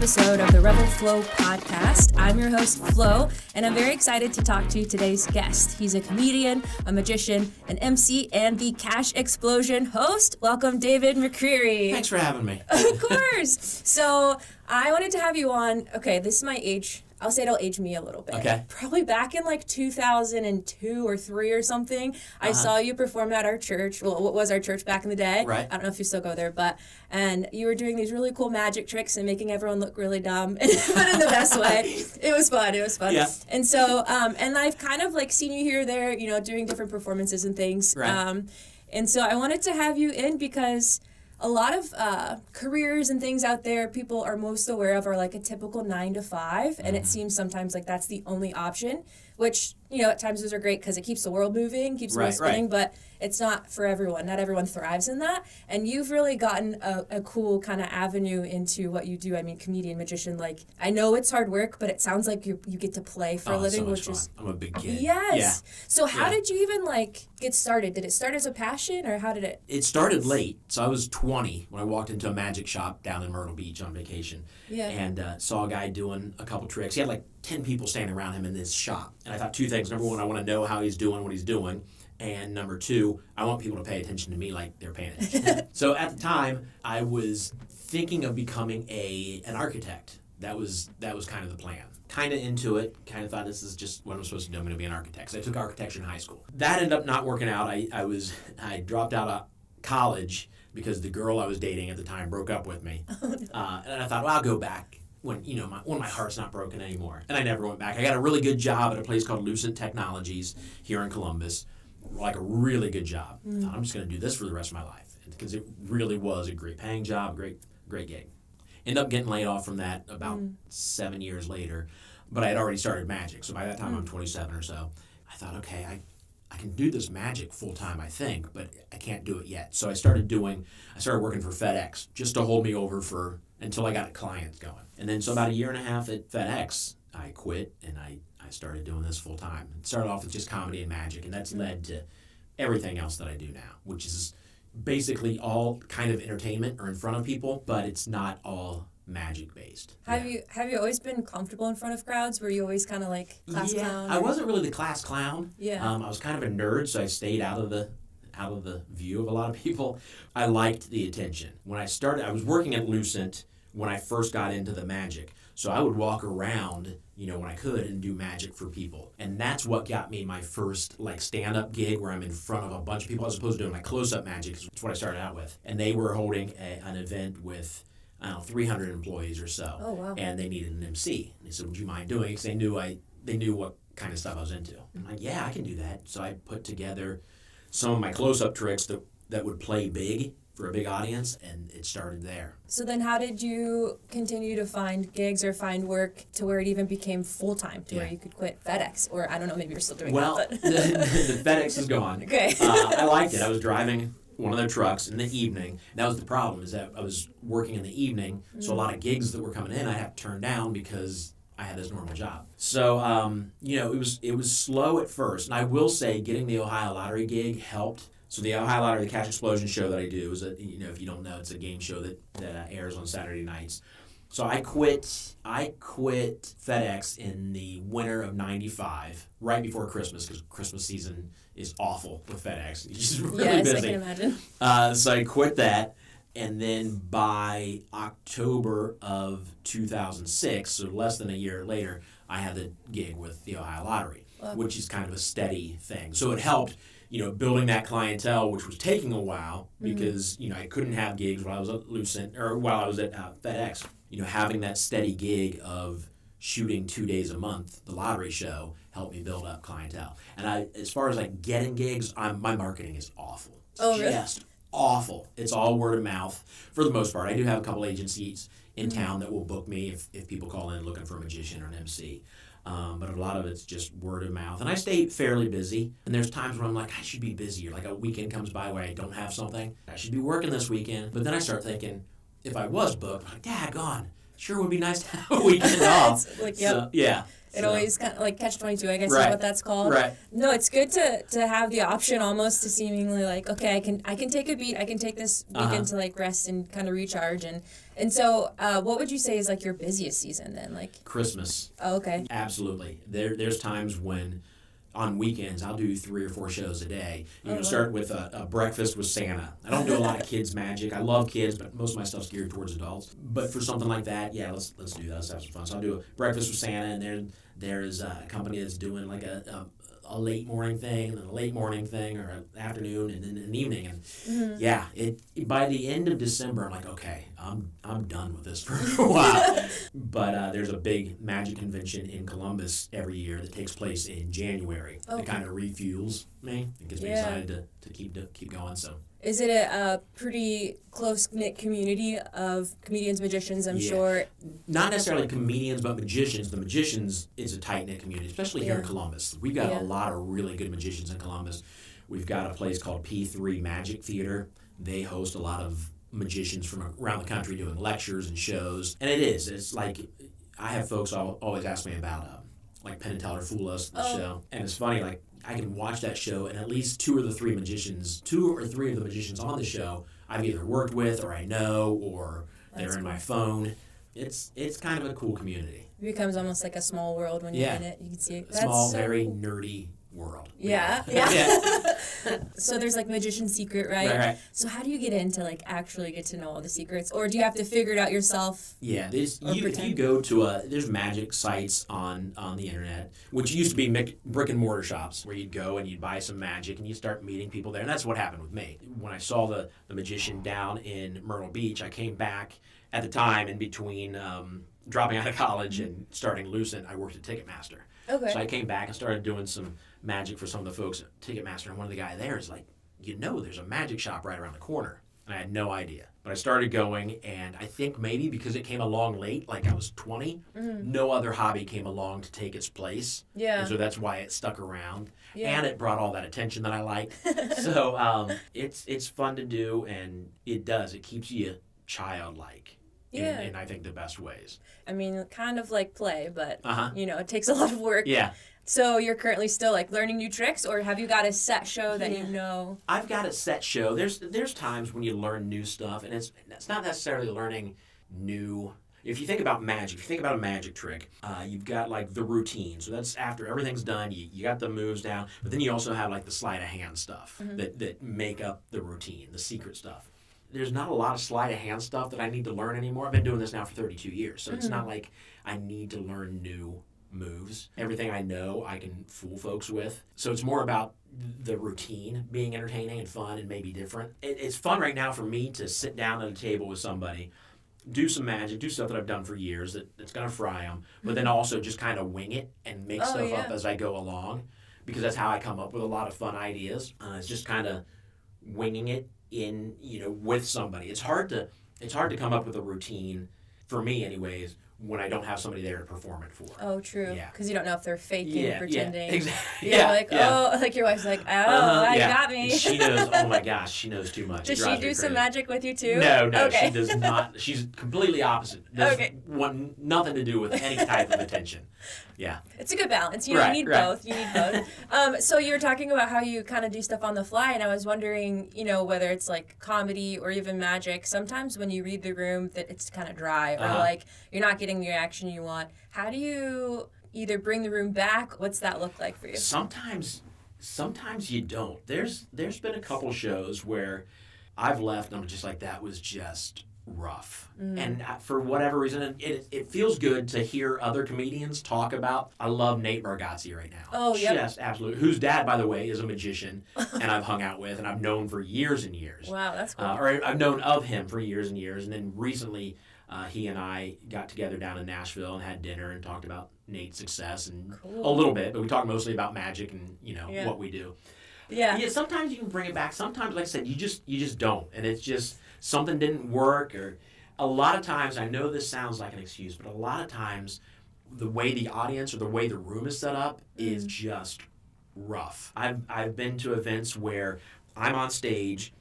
episode of the Revel Flow podcast. I'm your host, Flo, and I'm very excited to talk to today's guest. He's a comedian, a magician, an MC, and the Cash Explosion host. Welcome, David McCreary. Thanks for having me. Of course. So I wanted to have you on. Okay, this is my age. I'll say it'll age me a little bit. Okay. Probably back in like 2002 or 3 or something, I saw you perform at our church. Well, what was our church back in the day? Right. I don't know if you still go there, and you were doing these really cool magic tricks and making everyone look really dumb, but in the best way. It was fun. Yeah. And so, and I've kind of like seen you here or there, doing different performances and things. Right. And so I wanted to have you in because a lot of careers and things out there people are most aware of are like a typical 9 to 5, and it seems sometimes like that's the only option, which, at times those are great because it keeps the world moving, keeps the world spinning, but it's not for everyone. Not everyone thrives in that, and you've really gotten a cool kind of avenue into what you do. I mean, comedian, magician, like, I know it's hard work, but it sounds like you get to play for a living, so much which fun. is... I'm a big kid. Yes. Yeah. So how did you even, get started? Did it start as a passion, or how did it... It started late. So I was 20 when I walked into a magic shop down in Myrtle Beach on vacation. Yeah. And saw a guy doing a couple tricks. He had like 10 people standing around him in this shop. And I thought two things. Number one, I want to know how he's doing what he's doing. And number two, I want people to pay attention to me like they're paying attention. So at the time, I was thinking of becoming an architect. That was kind of the plan. Kind of into it. Kind of thought this is just what I'm supposed to do. I'm going to be an architect. So I took architecture in high school. That ended up not working out. I dropped out of college because the girl I was dating at the time broke up with me. Oh, no. And I thought, well, I'll go back when my heart's not broken anymore. And I never went back. I got a really good job at a place called Lucent Technologies here in Columbus. Like a really good job. I thought, I'm just going to do this for the rest of my life because it really was a great paying job, great gig. Ended up getting laid off from that about 7 years later, but I had already started magic. So by that time I'm 27 or so. I thought, okay, I can do this magic full time, I think, but I can't do it yet. So I started working for FedEx just to hold me over until I got clients going. And then so about a year and a half at FedEx, I quit and I started doing this full time. It started off with just comedy and magic, and that's led to everything else that I do now, which is basically all kind of entertainment or in front of people, but it's not all magic based. Have you always been comfortable in front of crowds? Were you always kind of like class clown? I wasn't really the class clown. Yeah. I was kind of a nerd, so I stayed out of the view of a lot of people. I liked the attention. When I started, I was working at Lucent when I first got into the magic. So I would walk around, when I could and do magic for people. And that's what got me my first stand-up gig where I'm in front of a bunch of people as opposed to doing my close-up magic. That's what I started out with. And they were holding an event with, 300 employees or so. Oh, wow. And they needed an MC. And they said, would you mind doing it? Because they knew what kind of stuff I was into. I'm like, yeah, I can do that. So I put together some of my close-up tricks that would play big for a big audience, and it started there. So then how did you continue to find gigs or find work to where it even became full-time, where you could quit FedEx? Or I don't know, maybe you're still doing that. But the FedEx is gone. Okay. I liked it. I was driving one of their trucks in the evening. That was the problem, is that I was working in the evening, so a lot of gigs that were coming in I had to turn down because I had this normal job. So, it was slow at first. And I will say getting the Ohio Lottery gig helped. So the Ohio Lottery, the Cash Explosion show that I do is, if you don't know, it's a game show that airs on Saturday nights. So I quit FedEx in the winter of '95, right before Christmas, because Christmas season is awful with FedEx. It's just really busy. Yes, I can imagine. So I quit that, and then by October of 2006, so less than a year later, I had the gig with the Ohio Lottery, which is kind of a steady thing. So it helped, building that clientele, which was taking a while because, I couldn't have gigs while I was at Lucent or while I was at FedEx. Having that steady gig of shooting 2 days a month, the lottery show, helped me build up clientele. And as far as getting gigs, my marketing is awful. It's just awful. It's all word of mouth for the most part. I do have a couple agencies in town that will book me if people call in looking for a magician or an MC. But a lot of it's just word of mouth. And I stay fairly busy. And there's times where I'm like, I should be busier. Like a weekend comes by where I don't have something. I should be working this weekend. But then I start thinking, if I was booked, I'm like, daggone, sure would be nice to have a weekend off. It's like, So, yeah. It always kind of like catch-22, I guess Right. is what that's called. Right. No, it's good to have the option almost to seemingly like, okay, I can take a beat, I can take this weekend to like rest and kind of recharge, and so what would you say is like your busiest season then? Like Christmas. Oh, okay. Absolutely. There's times when on weekends I'll do 3 or 4 shows a day. Wow. Start with a breakfast with Santa. I don't do a lot of kids magic. I love kids, but most of my stuff's geared towards adults. But for something like that, yeah, let's do that. Let's have some fun. So I'll do a breakfast with Santa, and then there's a company that's doing like a late morning thing, and then a late morning thing, or an afternoon, and then an evening. And yeah, by the end of December, I'm like, okay, I'm done with this for a while. But there's a big magic convention in Columbus every year that takes place in January. Okay. It kind of refuels me. It gets me excited to keep going. So. Is it a pretty close-knit community of comedians, magicians, I'm sure? Not necessarily comedians, but magicians. The magicians is a tight-knit community, especially here in Columbus. We've got a lot of really good magicians in Columbus. We've got a place called P3 Magic Theater. They host a lot of magicians from around the country doing lectures and shows. And it's like, I have folks always ask me about, like Penn and Teller Fool Us, the show. And it's funny, like, I can watch that show, and at least 2 or 3 of the magicians on the show I've either worked with, or I know, or they're in my phone. It's kind of a cool community. It becomes almost like a small world when you're in it. You can see it. A small, very nerdy world. Yeah. So there's like magician secret, right? Right. So how do you get into like actually get to know all the secrets, or do you have to figure it out yourself? Yeah, if you go to there's magic sites on the internet, which used to be brick and mortar shops where you'd go and you'd buy some magic and you start meeting people there, and that's what happened with me. When I saw the magician down in Myrtle Beach, I came back at the time in between dropping out of college and starting Lucent. I worked at Ticketmaster. Okay. So I came back and started doing some magic for some of the folks at Ticketmaster, and one of the guys there is like, there's a magic shop right around the corner. And I had no idea. But I started going, and I think maybe because it came along late, like I was 20, no other hobby came along to take its place. Yeah. And so that's why it stuck around. Yeah. And it brought all that attention that I like. So it's fun to do, and it keeps you childlike. Yeah. In I think the best ways. I mean, kind of like play, but it takes a lot of work. Yeah. So you're currently still like learning new tricks, or have you got a set show that you know? I've got a set show. There's times when you learn new stuff, and it's not necessarily learning new. If you think about magic, if you think about a magic trick, you've got like the routine. So that's after everything's done, you got the moves down, but then you also have like the sleight of hand stuff that make up the routine, the secret stuff. There's not a lot of sleight of hand stuff that I need to learn anymore. I've been doing this now for 32 years, so it's not like I need to learn new moves. Everything I know, I can fool folks with. So it's more about the routine being entertaining and fun and maybe different. It's fun right now for me to sit down at a table with somebody, do some magic, do stuff that I've done for years that's going to fry them, but then also just kind of wing it and make stuff up as I go along, because that's how I come up with a lot of fun ideas. It's just kind of winging it in, with somebody. It's hard to come up with a routine, for me anyways, when I don't have somebody there to perform it for. Oh, true. Yeah. Because you don't know if they're faking, pretending. Yeah, exactly. You're like your wife's like, got me. She knows, oh my gosh, she knows too much. Does she do some magic with you too? No, okay. She does not. She's completely opposite. Doesn't want nothing to do with any type of attention. Yeah. It's a good balance. You need both. You need both. So you were talking about how you kind of do stuff on the fly, and I was wondering, whether it's like comedy or even magic, sometimes when you read the room that it's kind of dry or like you're not getting the reaction you want. How do you either bring the room back? What's that look like for you? Sometimes you don't. There's been a couple shows where I've left and I'm just like, that was just rough. And for whatever reason, it feels good to hear other comedians talk about. I love Nate Bargatze right now. Oh, yeah. Yes, absolutely. Whose dad, by the way, is a magician, and I've hung out with, and I've known for years and years. Wow, that's cool. Or I've known of him for years and years, and then recently he and I got together down in Nashville and had dinner and talked about Nate's success and a little bit, but we talked mostly about magic and what we do. Yeah. Sometimes you can bring it back. Sometimes, like I said, you just don't, and it's just something didn't work. Or a lot of times, I know this sounds like an excuse, but a lot of times, the way the audience or the way the room is set up is just rough. I've been to events where I'm on stage,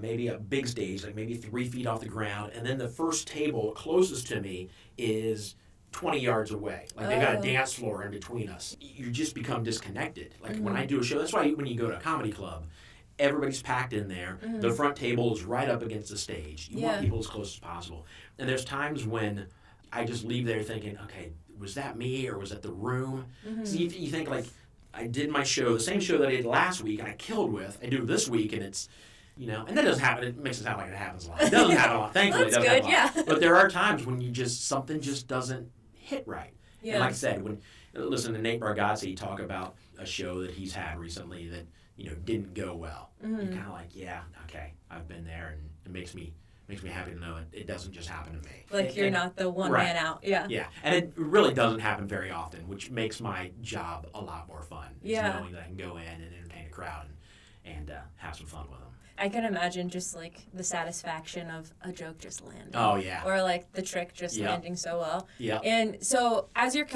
maybe a big stage, like maybe 3 feet off the ground, and then the first table closest to me is 20 yards away. Like they've got a dance floor in between us. You just become disconnected. Like when I do a show, that's why when you go to a comedy club, everybody's packed in there. The front table is right up against the stage. You want people as close as possible. And there's times when I just leave there thinking, okay, was that me or was that the room? So you think like, I did my show, the same show that I did last week and I killed with, I do this week and it's, you know, and that doesn't happen. It makes it sound like it happens a lot. It doesn't happen a lot. Thankfully, it doesn't happen a lot. But there are times when you just, something just doesn't hit right. Yeah. And like I said, when listen to Nate Bargatze talk about a show that he's had recently that, you know, didn't go well. You're kind of like, yeah, okay, I've been there, and it makes me happy to know it doesn't just happen to me. Like you're not the one man out. Yeah. Yeah, and it really doesn't happen very often, which makes my job a lot more fun. Knowing that I can go in and entertain a crowd and have some fun with them. I can imagine just like the satisfaction of a joke just landing. Oh, yeah. Or like the trick just landing so well. Yeah. And so as you're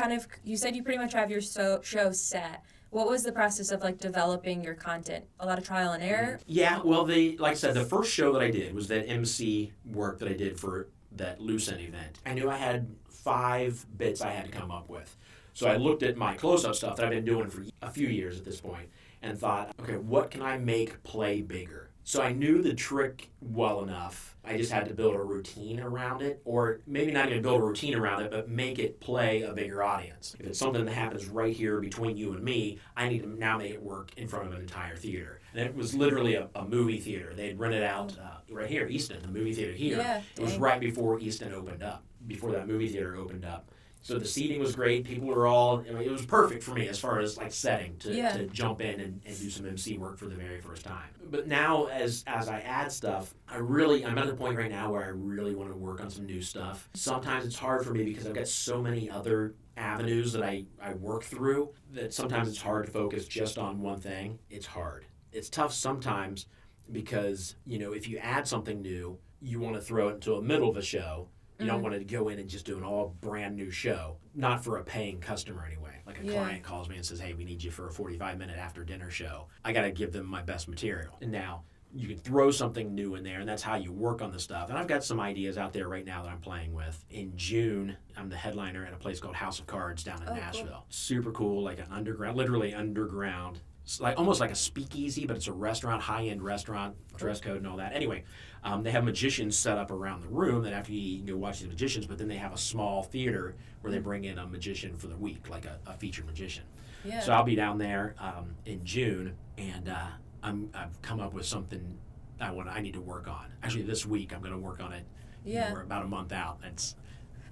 you said you pretty much have your show set. What was the process of like developing your content? A lot of trial and error? Yeah, well, like I said, the first show that I did was that MC work that I did for that Lucent event. I knew I had 5 bits I had to come up with. So I looked at my close-up stuff that I've been doing for a few years at this point and thought, okay, what can I make play bigger? So I knew the trick well enough. I just had to build a routine around it, or maybe not even build a routine around it, but make it play a bigger audience. If it's something that happens right here between you and me, I need to now make it work in front of an entire theater. And it was literally a movie theater. They'd rented out right here, Easton, the movie theater here. Yeah, it was right before Easton opened up, before that movie theater opened up. So the seating was great. People were all, I mean, it was perfect for me as far as like setting to jump in and do some MC work for the very first time. But now as I add stuff, I'm at the point right now where I really want to work on some new stuff. Sometimes it's hard for me because I've got so many other avenues that I work through that sometimes it's hard to focus just on one thing. It's hard. It's tough sometimes because, you know, if you add something new, you want to throw it into the middle of a show. You don't want to go in and just do an all brand new show, not for a paying customer anyway. Like a client calls me and says, hey, we need you for a 45-minute after dinner show. I got to give them my best material. And now you can throw something new in there, and that's how you work on the stuff. And I've got some ideas out there right now that I'm playing with. In June, I'm the headliner at a place called House of Cards down in Nashville. Cool. Super cool, like an underground, literally underground. It's like almost like a speakeasy, but it's a restaurant, high-end restaurant, dress code and all that. Anyway, they have magicians set up around the room that after you can go watch the magicians, but then they have a small theater where they bring in a magician for the week, like a featured magician. Yeah. So I'll be down there in June, and I've come up with something I need to work on. Actually, this week I'm going to work on it. Yeah. You know, we're about a month out.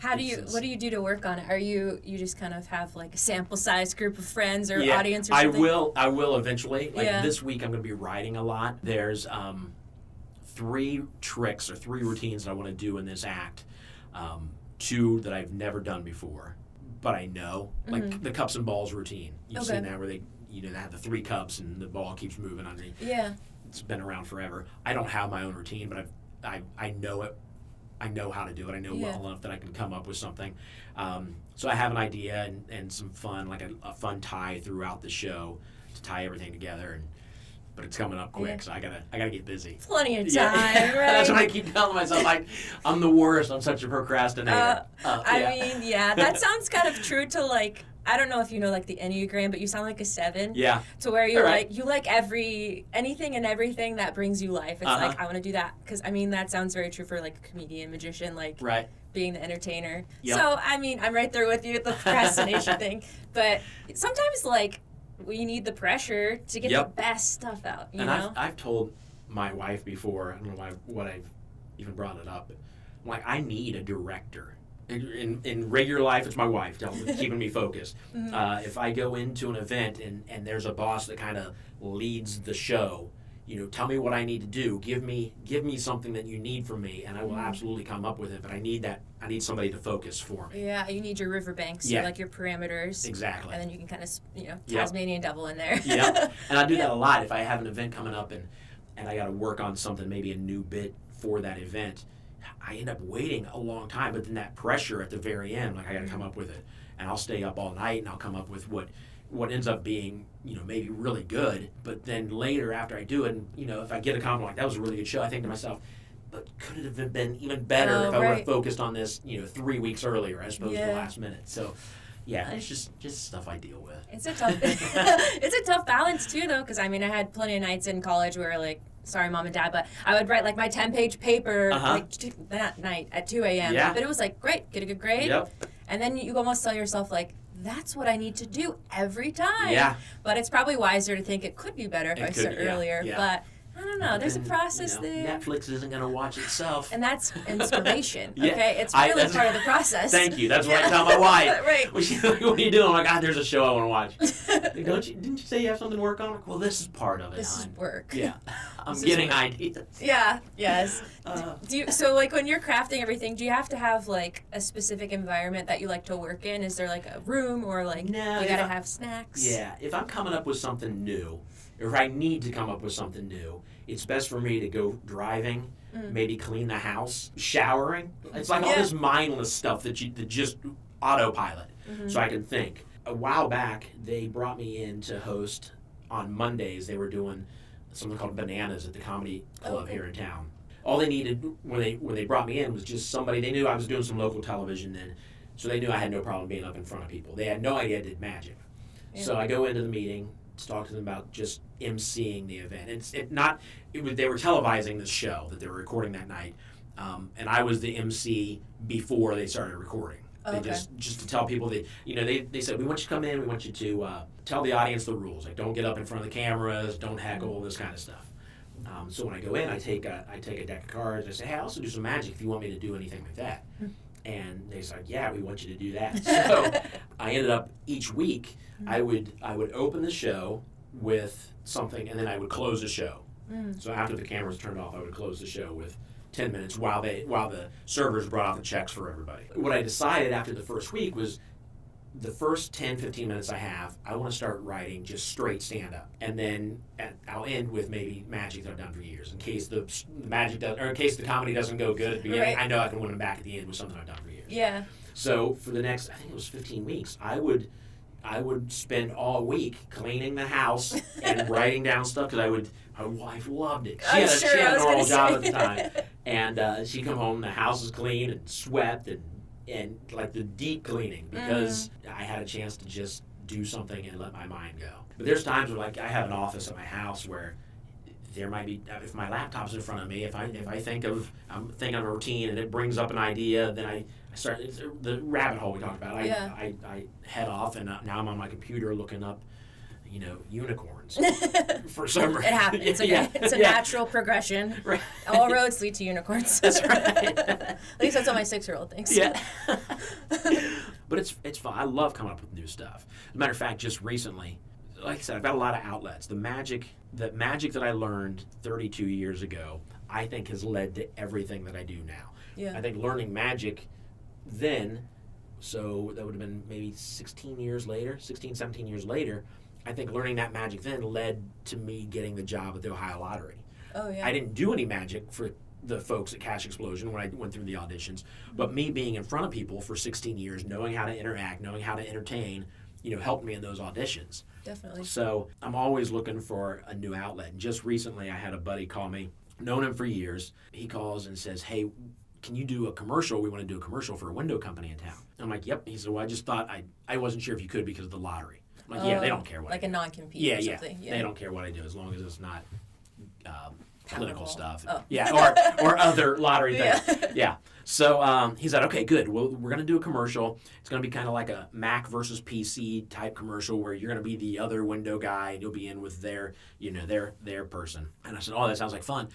What do you do to work on it? Are you just kind of have like a sample size group of friends or audience or something? I will eventually. Like this week I'm going to be writing a lot. There's 3 tricks or 3 routines that I want to do in this act. 2 that I've never done before, but I know. Like the cups and balls routine. You've seen that where they have the 3 cups and the ball keeps moving underneath. Yeah. It's been around forever. I don't have my own routine, but I know it. I know how to do it. I know well enough that I can come up with something. So I have an idea and some fun, like a fun tie throughout the show to tie everything together. But it's coming up quick, so I gotta get busy. Plenty of time, right? That's what I keep telling myself. Like, I'm the worst. I'm such a procrastinator. I mean, that sounds kind of true to like. I don't know if you know like the Enneagram, but you sound like a 7. Yeah. To where you're you like anything and everything that brings you life. It's like I want to do that because I mean that sounds very true for like a comedian, magician, like being the entertainer. Yep. So I mean I'm right there with you with the procrastination thing, but sometimes like we need the pressure to get the best stuff out. You know. I've told my wife before. I don't know what I've even brought it up. But I'm like I need a director. In regular life, it's my wife keeping me focused. If I go into an event and there's a boss that kind of leads the show, tell me what I need to do. Give me something that you need from me, and I will absolutely come up with it. But I need somebody to focus for me. Yeah, you need your riverbanks, like your parameters. Exactly. And then you can kind of, Tasmanian devil in there. Yeah, and I do that a lot. If I have an event coming up and I got to work on something, maybe a new bit for that event, I end up waiting a long time, but then that pressure at the very end, like I got to come up with it, and I'll stay up all night and I'll come up with what what ends up being, maybe really good. But then later after I do it, and, if I get a compliment like that was a really good show, I think to myself, but could it have been even better if I would have focused on this, 3 weeks earlier as opposed to the last minute. So, yeah, it's just stuff I deal with. It's a tough, it's a tough balance too, though, because I had plenty of nights in college where like, sorry, mom and dad, but I would write like my 10-page paper that night at 2 a.m. Yeah. But it was like, great, get a good grade. Yep. And then you almost tell yourself like, that's what I need to do every time. Yeah. But it's probably wiser to think it could be better if I start earlier. Yeah. But I don't know. There's a process there. Netflix isn't going to watch itself. And that's inspiration, Yeah. okay? It's really part of the process. Thank you. That's what I tell my wife. Right. What are you doing? I'm like, God, there's a show I want to watch. Didn't you say you have something to work on? I'm like, well, this is part of it, This is work. Yeah. I'm getting ideas. Yeah, yes. So, like, when you're crafting everything, do you have to have, like, a specific environment that you like to work in? Is there, like, a room or, like, no, you got to have snacks? Yeah. If I'm coming up with something new, or if I need to come up with something new, it's best for me to go driving, maybe clean the house, showering. It's like all this mindless stuff that just autopilot, so I can think. A while back, they brought me in to host on Mondays. They were doing something called Bananas at the comedy club here in town. All they needed when they brought me in was just somebody. They knew I was doing some local television then, so they knew I had no problem being up in front of people. They had no idea I did magic. Yeah. So I go into the meeting to talk to them about just emceeing the event. They were televising this show that they were recording that night, and I was the MC before they started recording. They just to tell people that they said, we want you to come in, we want you to tell the audience the rules, like don't get up in front of the cameras, don't heckle, this kind of stuff. So when I go in, I take a deck of cards. I say, hey, I also do some magic if you want me to do anything like that. And they said, yeah, we want you to do that. So I ended up each week I would open the show with something, and then I would close the show. So after the cameras turned off, I would close the show with 10 minutes while the servers brought out the checks for everybody. What I decided after the first week was the first 10, 15 minutes I want to start writing just straight stand-up. And then I'll end with maybe magic that I've done for years in case the magic does, or in case the comedy doesn't go good at the beginning. Right. I know I can win them back at the end with something I've done for years. Yeah. So for the next, I think it was 15 weeks, I would spend all week cleaning the house and writing down stuff because my wife loved it. She had a normal job at the time. And she'd come home, the house was clean and swept and like the deep cleaning because I had a chance to just do something and let my mind go. But there's times where like I have an office at my house where there might be, if my laptop's in front of me, if I'm thinking of a routine and it brings up an idea, then I start the rabbit hole we talked about. I head off and now I'm on my computer looking up, unicorns for some reason. It happens. Okay. It's a natural progression. Right. All roads lead to unicorns. That's right. At least that's what my 6-year-old thinks. Yeah. But it's fun. I love coming up with new stuff. As a matter of fact, just recently, like I said, I've got a lot of outlets. The magic that I learned 32 years ago, I think has led to everything that I do now. Yeah. I think learning magic then, so that would have been maybe 16, 17 years later, I think learning that magic then led to me getting the job at the Ohio Lottery. Oh, yeah. I didn't do any magic for the folks at Cash Explosion when I went through the auditions, but me being in front of people for 16 years, knowing how to interact, knowing how to entertain, helped me in those auditions. Definitely. So I'm always looking for a new outlet. And just recently I had a buddy call me, known him for years. He calls and says, hey, can you do a commercial? We want to do a commercial for a window company in town. I'm like, yep. He said, well, I just thought I wasn't sure if you could because of the lottery. I'm like, yeah, they don't care what like I do. Like a non-compete or something. Yeah, they don't care what I do as long as it's not political stuff. Oh. Yeah, or other lottery things. Yeah. So he said, okay, good. Well, we're going to do a commercial. It's going to be kind of like a Mac versus PC type commercial where you're going to be the other window guy and you'll be in with their person. And I said, oh, that sounds like fun.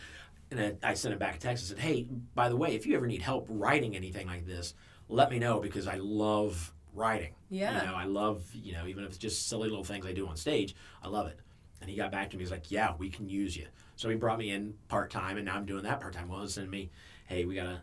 And then I sent him back a text and said, hey, by the way, if you ever need help writing anything like this, let me know because I love writing. Yeah. I love, even if it's just silly little things I do on stage, I love it. And he got back to me. He's like, yeah, we can use you. So he brought me in part-time, and now I'm doing that part-time. Well, he sent me, hey, we got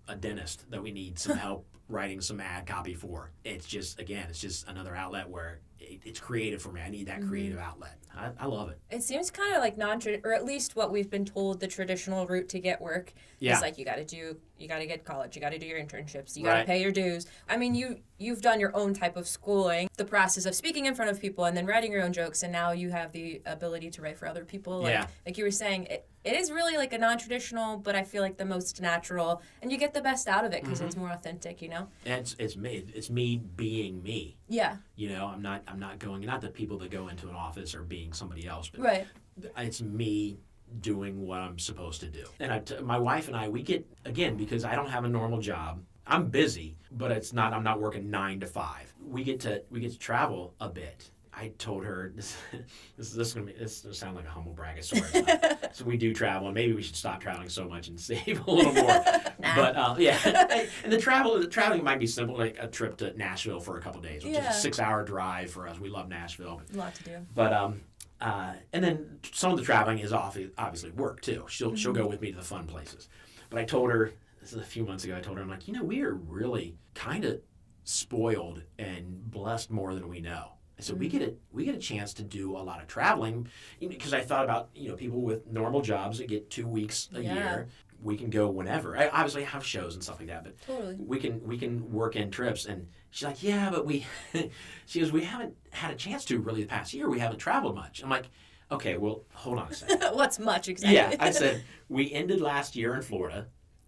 a dentist that we need some help writing some ad copy for. It's just, again, it's just another outlet where it's creative for me. I need that creative outlet. I love it. It seems kind of like or at least what we've been told the traditional route to get work is like you got to get college, you got to do your internships, you got to pay your dues. I mean, you've done your own type of schooling, the process of speaking in front of people and then writing your own jokes, and now you have the ability to write for other people. Like you were saying, it is really like a non-traditional, but I feel like the most natural, and you get the best out of it because it's more authentic, you know? And it's me being me. Yeah. You know, I'm not going, not the people that go into an office or being somebody else, but it's me doing what I'm supposed to do. And my wife and I, we get, again, because I don't have a normal job, I'm busy, but I'm not working 9 to 5. We get to travel a bit. I told her this is going to sound like a humble brag, I swear. So we do travel, and maybe we should stop traveling so much and save a little more. But and the traveling might be simple, like a trip to Nashville for a couple days, which is a 6-hour drive for us. We love Nashville. A lot to do. But and then some of the traveling is obviously work too. She'll go with me to the fun places. But I told her, this is a few months ago, I told her, I'm like, we are really kind of spoiled and blessed more than we know. So we get a chance to do a lot of traveling, because I thought about people with normal jobs that get 2 weeks a year. We can go whenever. I obviously have shows and stuff like that, but we can work in trips. And she's like, yeah, but she goes, we haven't had a chance to really the past year. We haven't traveled much. I'm like, okay, well, hold on a second. What's much exactly? Yeah, I said we ended last year in Florida.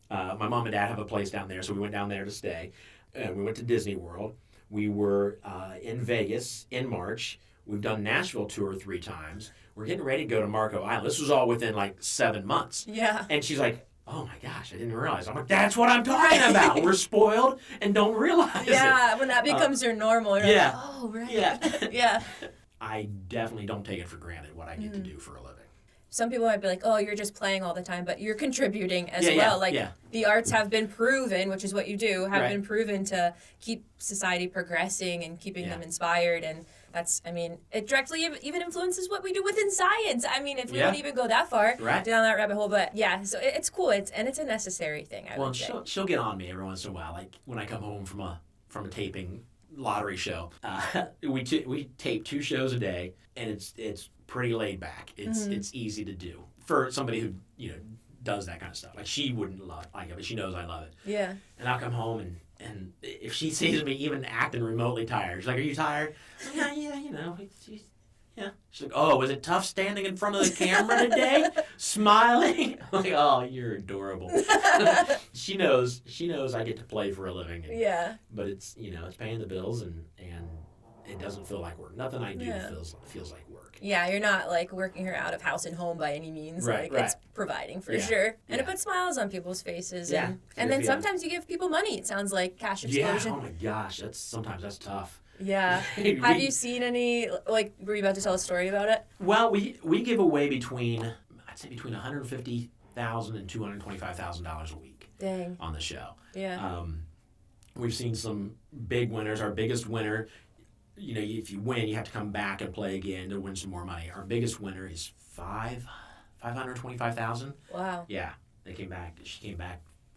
My mom and dad have a place down there, so we went down there to stay. We went to Disney World. We were in Vegas in March. We've done Nashville 2 or 3 times. We're getting ready to go to Marco Island. This was all within like 7 months. Yeah. And she's like, oh my gosh, I didn't realize. I'm like, that's what I'm talking about. We're spoiled and don't realize it. Yeah, when that becomes your normal, you're like, oh, right. Yeah. Yeah. I definitely don't take it for granted what I get to do for a living. Some people might be like, oh, you're just playing all the time, but you're contributing as well. The arts have been proven, which is what you do, been proven to keep society progressing and keeping them inspired. And that's, it directly even influences what we do within science. If we don't even go that far down that rabbit hole. But so it's cool. It's a necessary thing, I would say. She'll get on me every once in a while. Like when I come home from a taping lottery show, we tape 2 shows a day, and it's pretty laid back. It's easy to do for somebody who does that kind of stuff. Like she wouldn't like it, but she knows I love it. Yeah. And I'll come home and if she sees me even acting remotely tired, she's like, "Are you tired?" Yeah, yeah. She's like, "Oh, was it tough standing in front of the camera today, smiling?" I'm like, "Oh, you're adorable." She knows I get to play for a living. But it's it's paying the bills and it doesn't feel like work. Nothing I do feels like work. Yeah, you're not like working her out of house and home by any means. Right. It's providing for sure. And it puts smiles on people's faces. And then sometimes you give people money. It sounds like cash explosion. Yeah, oh my gosh, sometimes that's tough. Yeah. Have you seen any, were you about to tell a story about it? Well, we give away between $150,000 and $225,000 a week. Dang. On the show. Yeah. We've seen some big winners. Our biggest winner, if you win, you have to come back and play again to win some more money. Our biggest winner is $525,000. Wow. Yeah, she came back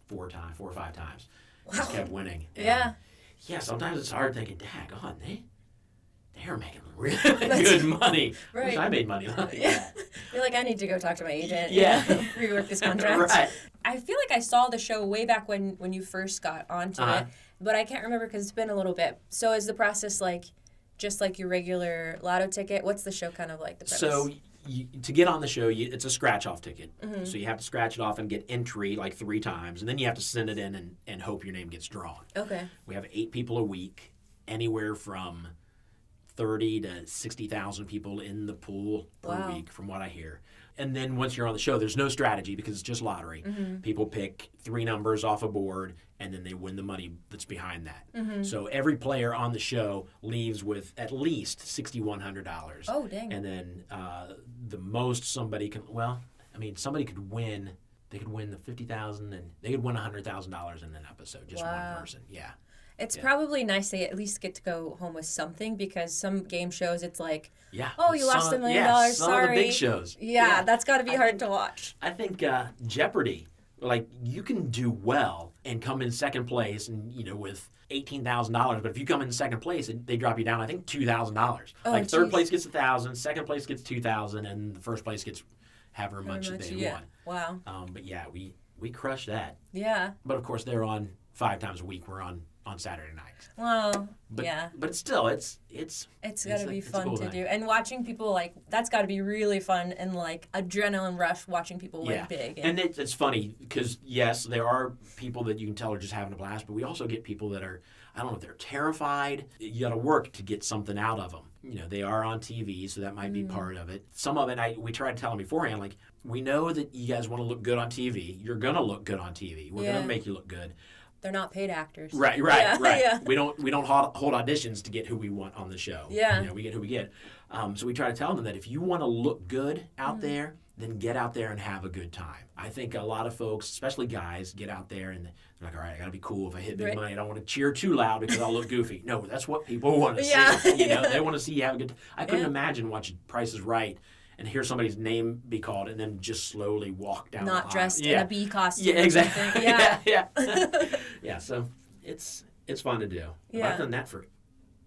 4 or 5 times. Wow. Just kept winning. And yeah, sometimes it's hard thinking, "Daggone, they're making really good money. Right. I wish I made money like that." You're like, I need to go talk to my agent. Yeah. Rework this contract. Right. I feel like I saw the show way back when you first got onto it, but I can't remember because it's been a little bit. So is the process just like your regular lotto ticket? What's the show kind of like, the premise? So to get on the show, it's a scratch-off ticket. Mm-hmm. So you have to scratch it off and get entry 3 times, and then you have to send it in and hope your name gets drawn. Okay. We have 8 people a week, anywhere from 30 to 60,000 people in the pool per week, from what I hear. And then once you're on the show, there's no strategy because it's just lottery. Mm-hmm. People pick 3 numbers off a board, and then they win the money that's behind that. Mm-hmm. So every player on the show leaves with at least $6,100. Oh, dang. And then the most somebody can, somebody could win. They could win the $50,000, and they could win $100,000 in an episode, just one person. Yeah. It's probably nice they at least get to go home with something, because some game shows it's like, you lost $1 million, some sorry. of the big shows. Yeah, that's got to be hard to watch. I think Jeopardy like you can do well and come in second place and, with $18,000. But if you come in second place, they drop you down, I think, $2,000. Like third place gets $1,000, second place gets $2,000, and the first place gets however much they want. Wow. But yeah, we crushed that. Yeah. But of course, they're on 5 times a week. We're on Saturday nights. Well, but, yeah. But still, it's got to be fun to do. And watching people, like, that's got to be really fun and, like, adrenaline rush watching people win big. And it's funny because, yes, there are people that you can tell are just having a blast, but we also get people that are, I don't know if they're terrified. You got to work to get something out of them. They are on TV, so that might be part of it. Some of it, we try to tell them beforehand, like, we know that you guys want to look good on TV. You're going to look good on TV. We're going to make you look good. They're not paid actors. Right. Yeah. We don't hold auditions to get who we want on the show. Yeah. We get who we get. So we try to tell them that if you want to look good out there, then get out there and have a good time. I think a lot of folks, especially guys, get out there and they're like, all right, I got to be cool. If I hit big money, I don't want to cheer too loud because I'll look goofy. No, that's what people want to see. They want to see you have a good time. I couldn't imagine watching Price is Right and hear somebody's name be called and then just slowly walk down the aisle. Not dressed in a bee costume. Yeah, exactly. Yeah. Yeah, so it's fun to do. Yeah. I've done that for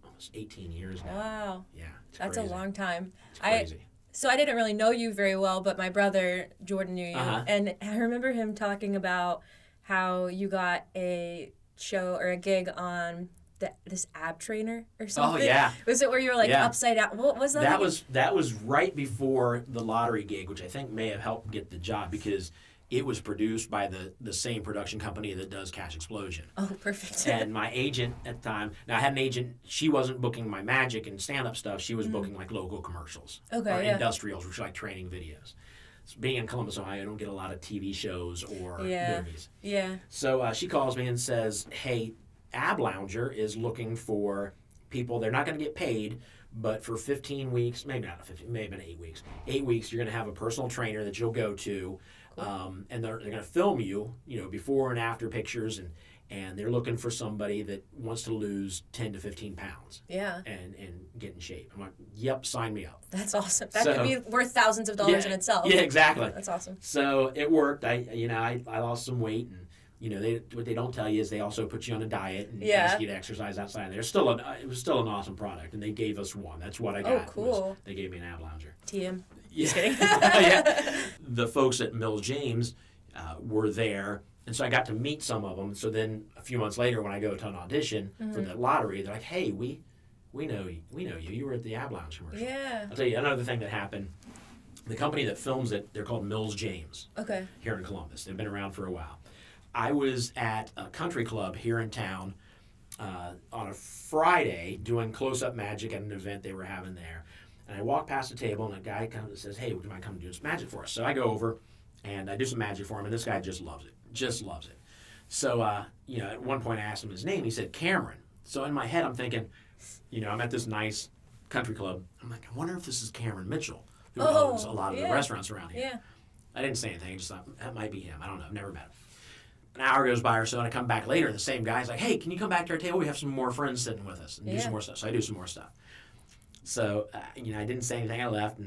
almost 18 years now. Wow. Yeah, it's That's crazy. a long time. It's crazy. So I didn't really know you very well, but my brother, Jordan, knew you. And I remember him talking about how you got a show or a gig on this ab trainer or something. Oh, yeah. Was it where you were like upside down? What was that? That was right before the lottery gig, which I think may have helped get the job because it was produced by the same production company that does Cash Explosion. Oh, perfect. And my agent at the time, now I had an agent, she wasn't booking my magic and stand-up stuff, she was booking like local commercials. Okay, or industrials, which are like training videos. So being in Columbus, Ohio, I don't get a lot of TV shows or movies. Yeah. So she calls me and says, hey, Ab Lounger is looking for people, they're not going to get paid, but for 15 weeks, maybe not 15, maybe 8 weeks. 8 weeks, you're going to have a personal trainer that you'll go to, and they're going to film you, before and after pictures, and they're looking for somebody that wants to lose 10 to 15 pounds. Yeah. And get in shape. I'm like, yep, sign me up. That's awesome. That could be worth thousands of dollars in itself. Yeah, exactly. That's awesome. So it worked. I lost some weight, and what they don't tell you is they also put you on a diet and ask you to exercise outside. It was still an awesome product, and they gave us one. That's what I got. Oh, cool. They gave me an Ab Lounger. TM. Yeah. Just kidding. Yeah. The folks at Mills James were there, and so I got to meet some of them. So then a few months later, when I go to an audition for the lottery, they're like, "Hey, we know you. You were at the Ab Lounge commercial." Yeah. I'll tell you another thing that happened. The company that films it, they're called Mills James. Okay. Here in Columbus, they've been around for a while. I was at a country club here in town on a Friday doing close-up magic at an event they were having there. And I walked past the table, and a guy comes and says, hey, would you mind coming to do some magic for us? So I go over, and I do some magic for him, and this guy just loves it. So, at one point I asked him his name. He said Cameron. So in my head I'm thinking, I'm at this nice country club. I'm like, I wonder if this is Cameron Mitchell, who owns a lot of the restaurants around here. Yeah. I didn't say anything. I just thought, that might be him. I don't know. I've never met him. An hour goes by or so, and I come back later, and the same guy's like, hey, can you come back to our table? We have some more friends sitting with us and do some more stuff. So I do some more stuff. So, I didn't say anything. I left,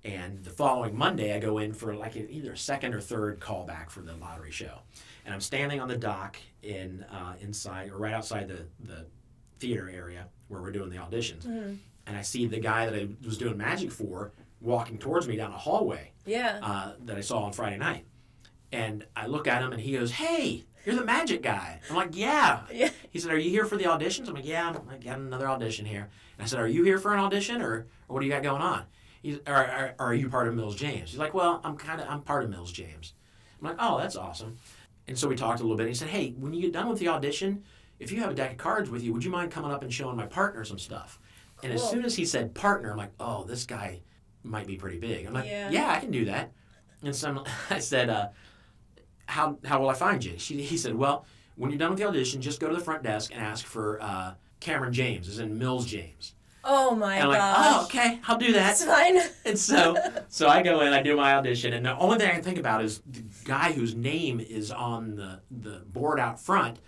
and the following Monday, I go in for like either a second or third callback for the lottery show. And I'm standing on the dock inside, or right outside the theater area where we're doing the auditions. Mm-hmm. And I see the guy that I was doing magic for walking towards me down a hallway that I saw on Friday night. And I look at him, and he goes, hey, you're the magic guy. I'm like, yeah. He said, are you here for the auditions? I'm like, yeah, I got another audition here. And I said, are you here for an audition, or what do you got going on? Are you part of Mills James? He's like, well, I'm part of Mills James. I'm like, oh, that's awesome. And so we talked a little bit, and he said, hey, when you get done with the audition, if you have a deck of cards with you, would you mind coming up and showing my partner some stuff? And as soon as he said partner, I'm like, oh, this guy might be pretty big. I'm like, yeah, I can do that. And so I said, how will I find you? He said, well, when you're done with the audition, just go to the front desk and ask for Cameron James, as in Mills James. Oh my gosh. And I'm like, oh, okay, I'll do that. It's fine. And so I go in, I do my audition, and the only thing I can think about is the guy whose name is on the board out front.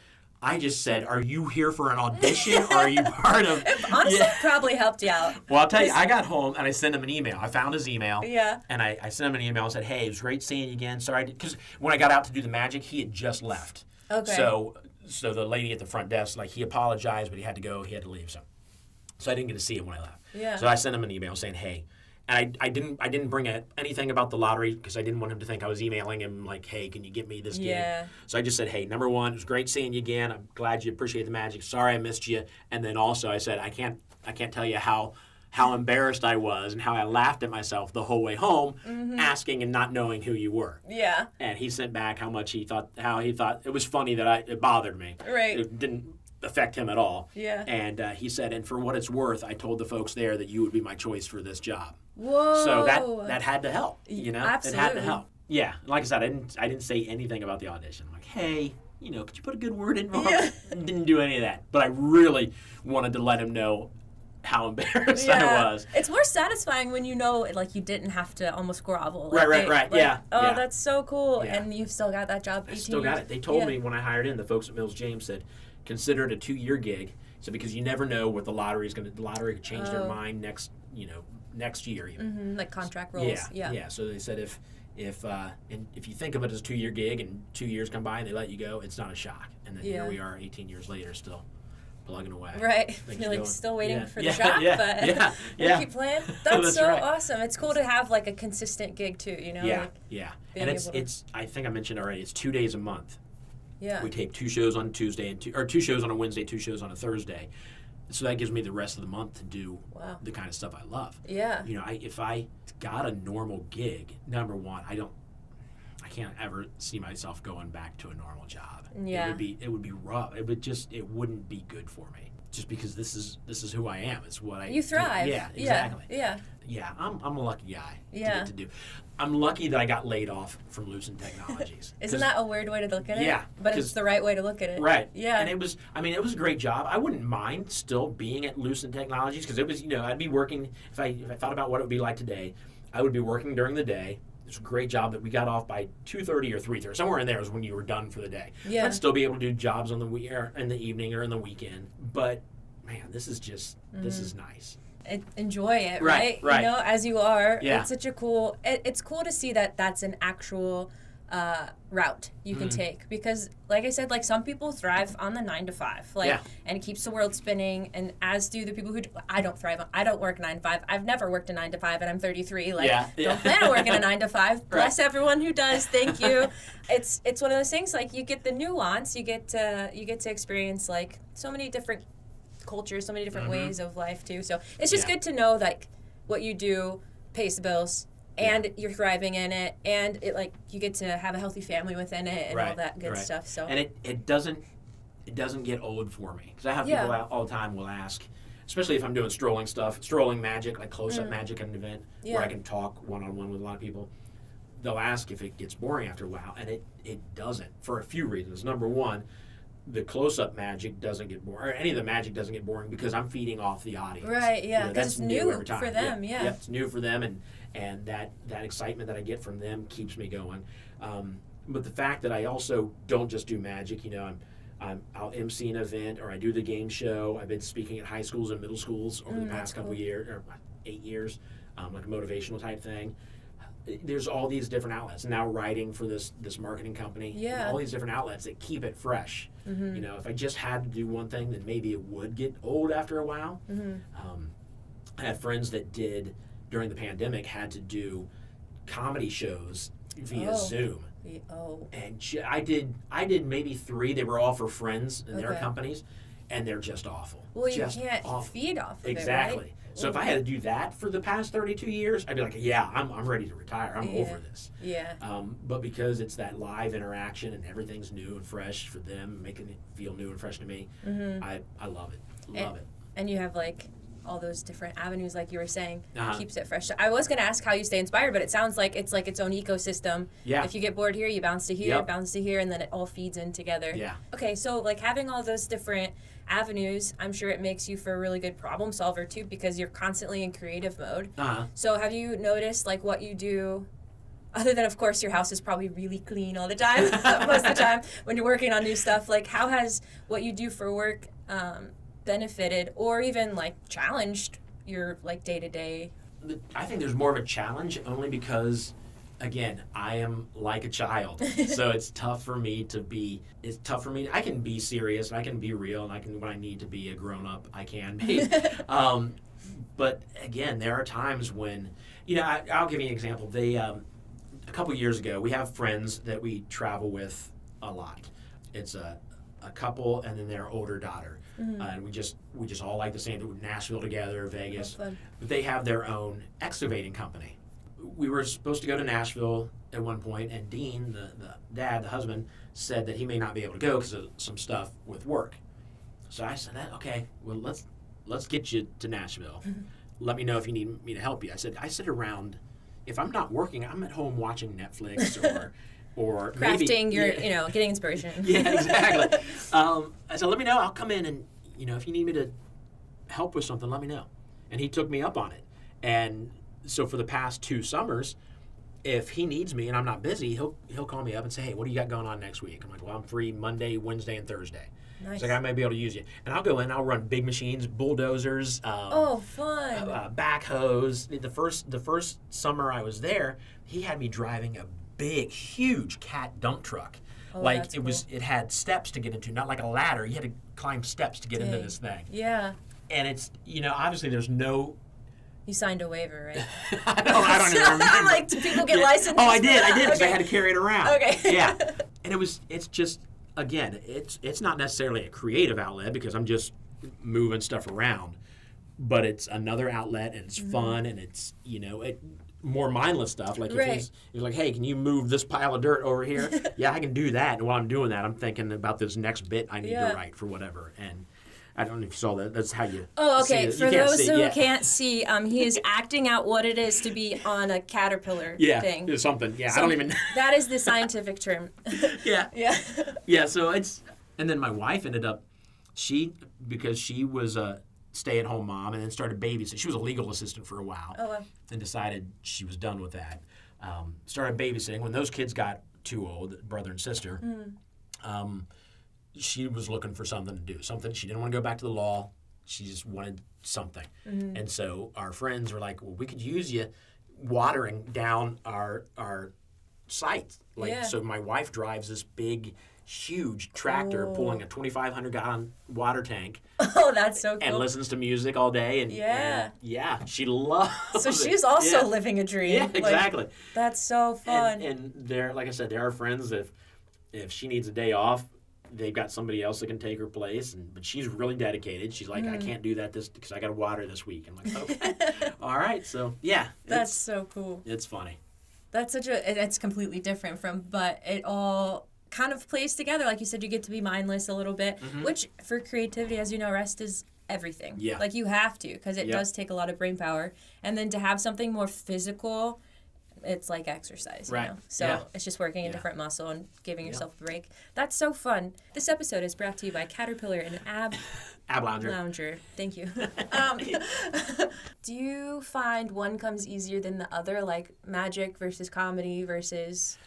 I just said, are you here for an audition or are you part of... Honestly, probably helped you out. Well, I'll tell you, I got home and I sent him an email. I found his email. Yeah. And I sent him an email and said, hey, it was great seeing you again. Sorry, because when I got out to do the magic, he had just left. Okay. So the lady at the front desk, like, he apologized, but he had to go. He had to leave. So I didn't get to see him when I left. Yeah. So I sent him an email saying, hey. And I didn't bring anything about the lottery because I didn't want him to think I was emailing him like, hey, can you get me this gig? Yeah. So I just said, hey, number one, it was great seeing you again. I'm glad you appreciate the magic. Sorry I missed you. And then also I said, I can't tell you how embarrassed I was and how I laughed at myself the whole way home, asking and not knowing who you were. Yeah. And he sent back how he thought it was funny that it bothered me. Right. It didn't affect him at all. Yeah. And he said, and for what it's worth, I told the folks there that you would be my choice for this job. Whoa. So that had to help, you know? Absolutely. It had to help. Yeah. Like I said, I didn't say anything about the audition. I'm like, hey, could you put a good word in? Yeah. Didn't do any of that. But I really wanted to let him know how embarrassed I was. It's more satisfying when you know, like, you didn't have to almost grovel. Like, Right. like, Yeah. Oh, yeah. that's so cool. Yeah. And you've still got that job 18 I still got years. it. They told me when I hired in, the folks at Mills James said, consider it a 2-year gig. So because you never know what the lottery could change their mind next year even. Mm-hmm, like contract roles. Yeah. So they said if you think of it as a 2-year gig and 2 years come by and they let you go, it's not a shock. And then here we are 18 years later still plugging away. Right. You're like still waiting for the shock, but you keep playing. That's so right. awesome. It's cool to have like a consistent gig too, you know? Yeah. Like, yeah. And it's I think I mentioned already, it's 2 days a month. Yeah. We tape 2 shows on Tuesday or 2 shows on a Wednesday, 2 shows on a Thursday. So that gives me the rest of the month to do the kind of stuff I love. Yeah. If I got a normal gig, number one, I can't ever see myself going back to a normal job. Yeah. It would be rough. It wouldn't be good for me. Just because this is who I am. It's what I You thrive. do. Yeah, exactly. Yeah. Yeah, I'm a lucky guy to Yeah. get to do. I'm lucky that I got laid off from Lucent Technologies. Isn't that a weird way to look at it? Yeah. But it's the right way to look at it. Right. Yeah. And it was a great job. I wouldn't mind still being at Lucent Technologies because it was, I'd be working, if I thought about what it would be like today, I would be working during the day. It's a great job that we got off by 2:30 or 3:30. Somewhere in there is when you were done for the day. Yeah. I'd still be able to do jobs on in the evening or in the weekend. But, man, this is nice. Enjoy it, right? Right. As you are. Yeah. It's such a cool. It's cool to see that that's an actual route you can take because, like I said, like some people thrive on the 9 to 5, and it keeps the world spinning. And as do the people who I don't thrive on. I don't work 9 to 5. I've never worked a 9 to 5, and I'm 33. Don't plan on working a 9 to 5. Bless everyone who does. Thank you. It's one of those things like you get the nuance. You get to experience like so many different cultures, so many different ways of life too. So it's just good to know like what you do pays the bills and you're thriving in it and it like you get to have a healthy family within it and all that good stuff. So and it doesn't get old for me because I have people all the time will ask, especially if I'm doing strolling magic, like close-up magic at an event where I can talk one-on-one with a lot of people. They'll ask if it gets boring after a while, and it doesn't for a few reasons. Number one, the close-up magic doesn't get boring, or any of the magic doesn't get boring because I'm feeding off the audience. Right, yeah, because it's new every time. for them, yeah. Yeah, it's new for them, and that excitement that I get from them keeps me going. But the fact that I also don't just do magic, I'll MC an event or I do the game show. I've been speaking at high schools and middle schools over the past couple years, or 8 years, like a motivational type thing. There's all these different outlets. Now writing for this marketing company. Yeah. All these different outlets that keep it fresh. If I just had to do one thing, then maybe it would get old after a while. I had friends that did, during the pandemic, had to do comedy shows via Zoom. And I did maybe 3. They were all for friends in their companies, and they're just awful. Well, you can't feed off of exactly. it, right? So if I had to do that for the past 32 years, I'd be like, yeah, I'm ready to retire. I'm over this. Yeah. But because it's that live interaction and everything's new and fresh for them, making it feel new and fresh to me, I love it. Love it. And you have like all those different avenues, like you were saying, keeps it fresh. I was going to ask how you stay inspired, but it sounds like it's own ecosystem. Yeah. If you get bored here, you bounce to here, bounce to here, and then it all feeds in together. Yeah. Okay, so like having all those different avenues, I'm sure it makes you for a really good problem solver too, because you're constantly in creative mode. So have you noticed like what you do Other than, of course, your house is probably really clean all the time, most of the time when you're working on new stuff. Like, how has what you do for work benefited or even, like, challenged your, like, day-to-day? I think there's more of a challenge only because, again, I am like a child. So it's tough for me I can be serious, I can be real, and when I need to be a grown-up, I can be. But, again, there are times when, I'll give you an example. A couple years ago, we have friends that we travel with a lot. It's a couple and then their older daughter. And we just all like the same, Nashville together, Vegas. Fun. But they have their own excavating company. We were supposed to go to Nashville at one point, and Dean, the dad, the husband, said that he may not be able to go because of some stuff with work. So I said, okay, well, let's get you to Nashville. Let me know if you need me to help you. I sit around, if I'm not working, I'm at home watching Netflix or Crafting maybe, your, getting inspiration. Yeah, exactly. I said, let me know. I'll come in and, if you need me to help with something, let me know. And he took me up on it. And so for the past 2 summers, if he needs me and I'm not busy, he'll call me up and say, hey, what do you got going on next week? I'm like, well, I'm free Monday, Wednesday, and Thursday. Nice. He's like, I may be able to use you. And I'll go in, I'll run big machines, bulldozers, fun. Backhoes. The first summer I was there, he had me driving a big, huge cat dump truck. Oh, like that's it was, it had steps to get into, not like a ladder. You had to climb steps to get into this thing. Yeah. And it's, obviously there's no. You signed a waiver, right? I don't even remember. Like, do people get licensed? Oh, I did, because Okay. I had to carry it around. Okay. Yeah. And it's just, again, it's not necessarily a creative outlet because I'm just moving stuff around, but it's another outlet and it's fun and it's, more mindless stuff. Like if he's like, hey, can you move this pile of dirt over here? Yeah, I can do that. And while I'm doing that, I'm thinking about this next bit I need to write for whatever. And I don't know if you saw that. That's how you. Oh, okay. See For those who can't see, he is acting out what it is to be on a caterpillar thing. Yeah, something. Yeah, I don't even. That is the scientific term. Yeah. Yeah. Yeah. So it's, and then my wife ended up, because she was a stay-at-home mom and then started babysitting. She was a legal assistant for a while. Oh, wow. And decided she was done with that. Started babysitting. When those kids got too old, brother and sister, she was looking for something to do. Something, she didn't want to go back to the law. She just wanted something. And so our friends were like, well, we could use you watering down our site. So my wife drives this big, huge tractor pulling a 2,500-gallon water tank. Oh, that's so cool. And listens to music all day. And she loves So it. she's also living a dream. Yeah, exactly. That's so fun. And there, like I said, there are friends if she needs a day off, they've got somebody else that can take her place. But she's really dedicated. She's like, I can't do that because I got to water this week. I'm like, okay, all right. So yeah, that's so cool. It's funny. That's it's completely different but it all kind of plays together. Like you said, you get to be mindless a little bit, which for creativity, as you know, rest is everything. Yeah. Like you have to, because it does take a lot of brain power. And then to have something more physical, it's like exercise, right. you know? So it's just working a different muscle and giving yourself a break. That's so fun. This episode is brought to you by Caterpillar and Ab Lounger. Thank you. Do you find one comes easier than the other, like magic versus comedy versus...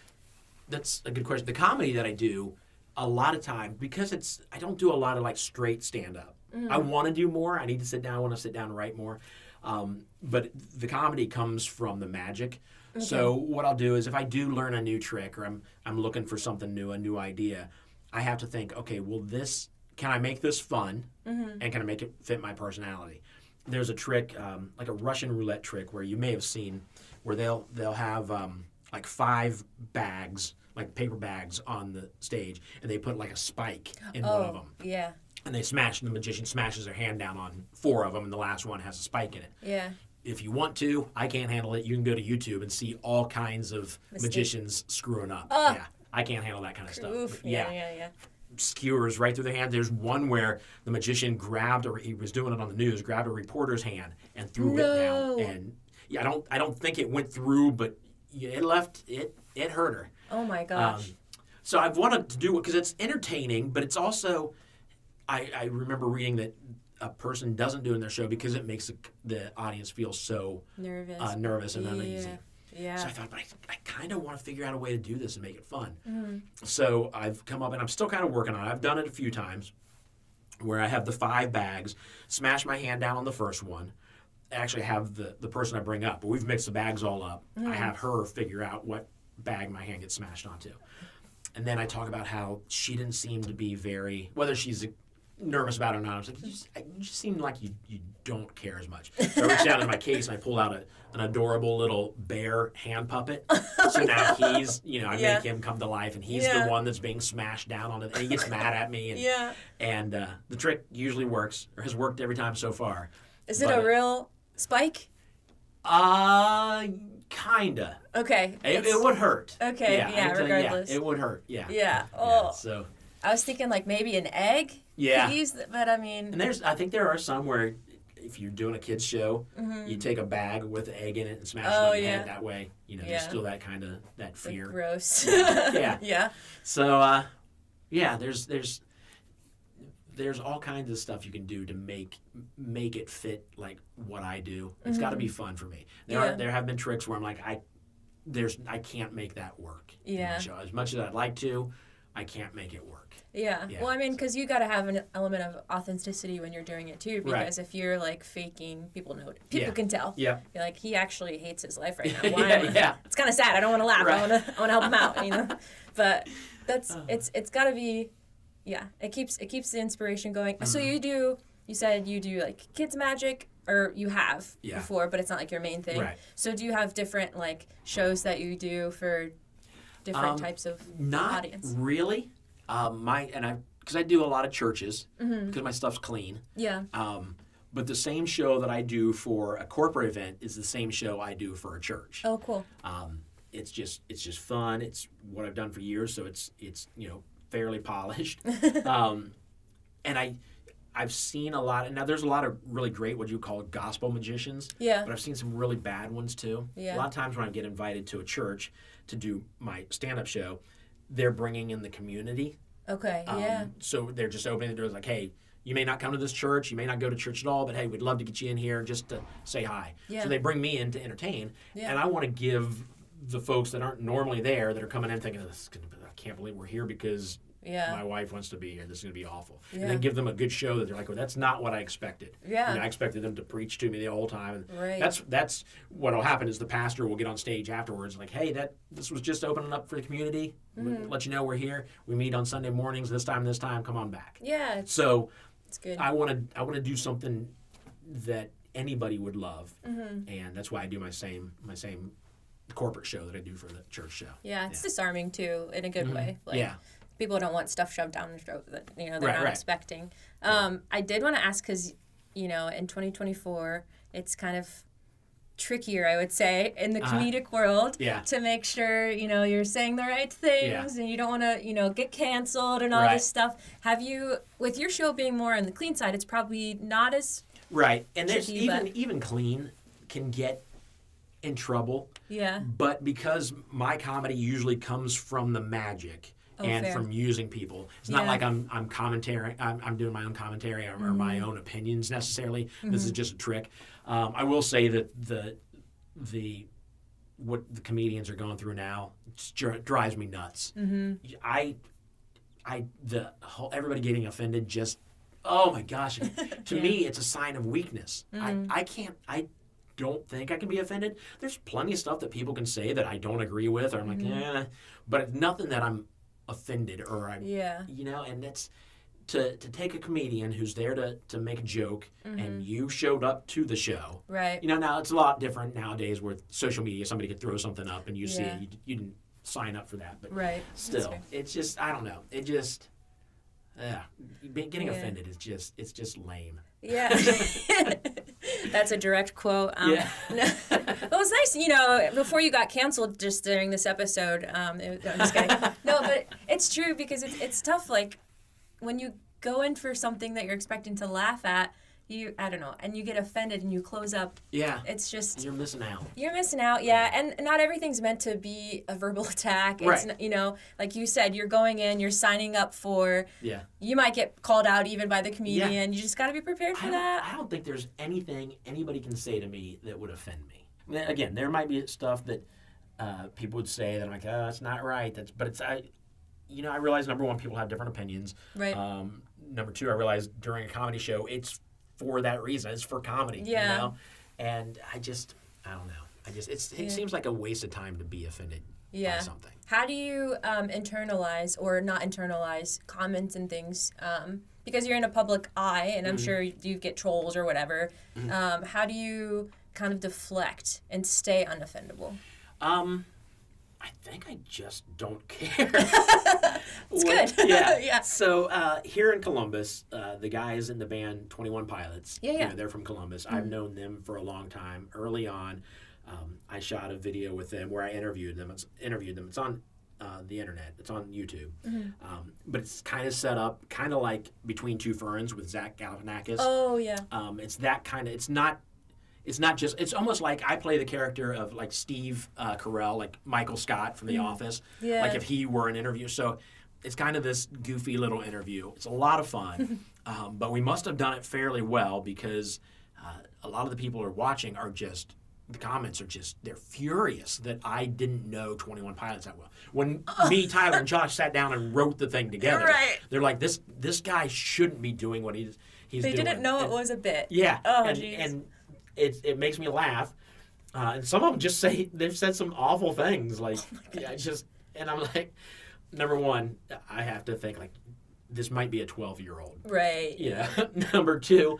That's a good question. The comedy that I do, a lot of time, because I don't do a lot of like straight stand-up. I want to do more. I need to sit down. I want to sit down and write more. But the comedy comes from the magic. Okay. So what I'll do is if I do learn a new trick or I'm looking for something new, a new idea, I have to think, okay, can I make this fun and can I make it fit my personality? There's a trick, like a Russian roulette trick where you may have seen where they'll have like 5 bags, like paper bags on the stage, and they put like a spike in one of them. Yeah. And the magician smashes their hand down on 4 of them, and the last one has a spike in it. Yeah. If you want to, I can't handle it. You can go to YouTube and see all kinds of magicians screwing up. Yeah, I can't handle that kind of stuff. Oof. Yeah. Skewers right through their hand. There's one where the magician he was doing it on the news, grabbed a reporter's hand and threw it down. And I don't think it went through, but it hurt her. Oh my gosh. So I've wanted to do it because it's entertaining, but it's also, I remember reading that a person doesn't do it in their show because it makes the audience feel so nervous and uneasy. Yeah. So I thought, I kind of want to figure out a way to do this and make it fun. So I've come up, and I'm still kind of working on it. I've done it a few times where I have the 5 bags, smash my hand down on the first one, actually have the person I bring up, but we've mixed the bags all up. I have her figure out what bag my hand gets smashed onto. And then I talk about how she didn't seem to be very, whether she's nervous about it or not, I was like, you just seem like you don't care as much. So I reached out in my case and I pulled out an adorable little bear hand puppet. So now he's, I make him come to life, and he's the one that's being smashed down on it, and he gets mad at me. And the trick usually works, or has worked every time so far. Is it a real spike? Kinda. Okay. It would hurt. Okay, regardless. It would hurt, yeah. Yeah. Oh. Yeah, so I was thinking like maybe an egg. Yeah. But I mean. And I think there are some where if you're doing a kids show, you take a bag with the egg in it and smash it on the head. That way, there's still that kind of that fear. Like gross. Yeah. Yeah. So, there's all kinds of stuff you can do to make it fit like what I do. It's got to be fun for me. There have been tricks where I'm like I can't make that work. Yeah. In my show. As much as I'd like to, I can't make it work. Yeah. Well, I mean, because you got to have an element of authenticity when you're doing it too. Because if you're like faking, people know. People can tell. Yeah. You're like, he actually hates his life right now. It's kind of sad. I don't want to laugh. Right. I want to help him out. But that's it's got to be. Yeah, it keeps the inspiration going. So you said you do like kids magic, or you have before, but it's not like your main thing. Right. So do you have different like shows that you do for different types of audience? Not really. Because I do a lot of churches because my stuff's clean. Yeah. But the same show that I do for a corporate event is the same show I do for a church. Oh, cool. It's just fun. It's what I've done for years, so it's fairly polished. And I've seen a lot, and now there's a lot of really great what you call gospel magicians. Yeah. But I've seen some really bad ones too. Yeah. A lot of times when I get invited to a church to do my stand-up show, they're bringing in the community. Okay. Yeah. So they're just opening the doors like, hey, you may not come to this church, you may not go to church at all, but hey, we'd love to get you in here just to say hi. Yeah. So they bring me in to entertain, and I want to give the folks that aren't normally there, that are coming in thinking, I can't believe we're here because my wife wants to be here. This is going to be awful. And then give them a good show that they're like, well, that's not what I expected. Yeah. I expected them to preach to me the whole time. And right. That's what will happen is the pastor will get on stage afterwards like, hey, this was just opening up for the community. We'll let you know we're here. We meet on Sunday mornings this time, come on back. Yeah. So it's good. I want to do something that anybody would love. And that's why I do my same corporate show that I do for the church show. Yeah, it's disarming too in a good way. Like, people don't want stuff shoved down their throat that they're not expecting. I did want to ask because in 2024 it's kind of trickier, I would say, in the comedic world to make sure you're saying the right things and you don't want to get canceled and all this stuff. Have you, with your show being more on the clean side, it's probably not as right, and there's tricky, even clean can get in trouble. Yeah. But because my comedy usually comes from the magic and fair. from using people, it's not like I'm commentary. I'm doing my own commentary or my own opinions necessarily. This is just a trick. I will say that the what the comedians are going through now drives me nuts. Everybody getting offended just, oh my gosh, to me it's a sign of weakness. I don't think I can be offended. There's plenty of stuff that people can say that I don't agree with, or I'm like, but it's nothing that I'm offended or I'm, and that's to take a comedian who's there to make a joke and you showed up to the show. Right. Now it's a lot different nowadays with social media. Somebody could throw something up and you see it. You didn't sign up for that, but still, it's just, I don't know. It just, getting offended is it's just lame. Yeah. That's a direct quote. It was nice, before you got canceled just during this episode. I'm just kidding. No, but it's true because it's tough. Like, when you go in for something that you're expecting to laugh at, I don't know, and you get offended and you close up. Yeah. It's just... You're missing out. And not everything's meant to be a verbal attack. It's, like you said, you're going in, you're signing up for... Yeah. You might get called out even by the comedian. You just got to be prepared for that. I don't think there's anything anybody can say to me that would offend me. Again, there might be stuff that people would say that I'm like, oh, that's not right. I realize, number one, people have different opinions. Right. Number two, I realize during a comedy show, it's for that reason. It's for comedy. Yeah. You know? And I don't know. It seems like a waste of time to be offended by something. How do you internalize or not internalize comments and things? Because you're in a public eye, and I'm sure you get trolls or whatever. How do you kind of deflect and stay unoffendable? I think I just don't care. It's good. Yeah. Yeah. So here in Columbus, the guys in the band 21 Pilots, Yeah. they're from Columbus. I've known them for a long time. Early on, I shot a video with them where I interviewed them. It's on the internet. It's on YouTube. But it's kind of set up kind of like Between Two Ferns with Zach Galifianakis. Oh, yeah. It's that kind of, it's not just, it's almost like I play the character of like Steve Carell, like Michael Scott from The Office. Yeah. Like if he were an interview. So it's kind of this goofy little interview. It's a lot of fun. But we must have done it fairly well because a lot of the people who are watching the comments are they're furious that I didn't know 21 Pilots that well. When me, Tyler, and Josh sat down and wrote the thing together, Right. they're like, this guy shouldn't be doing what he's They doing. didn't know it was a bit. Yeah. Oh, and, jeez. and it makes me laugh. And some of them they've said some awful things. Like, and I'm like, number one, I have to think, like, this might be a 12-year-old. Right. Yeah. Number two,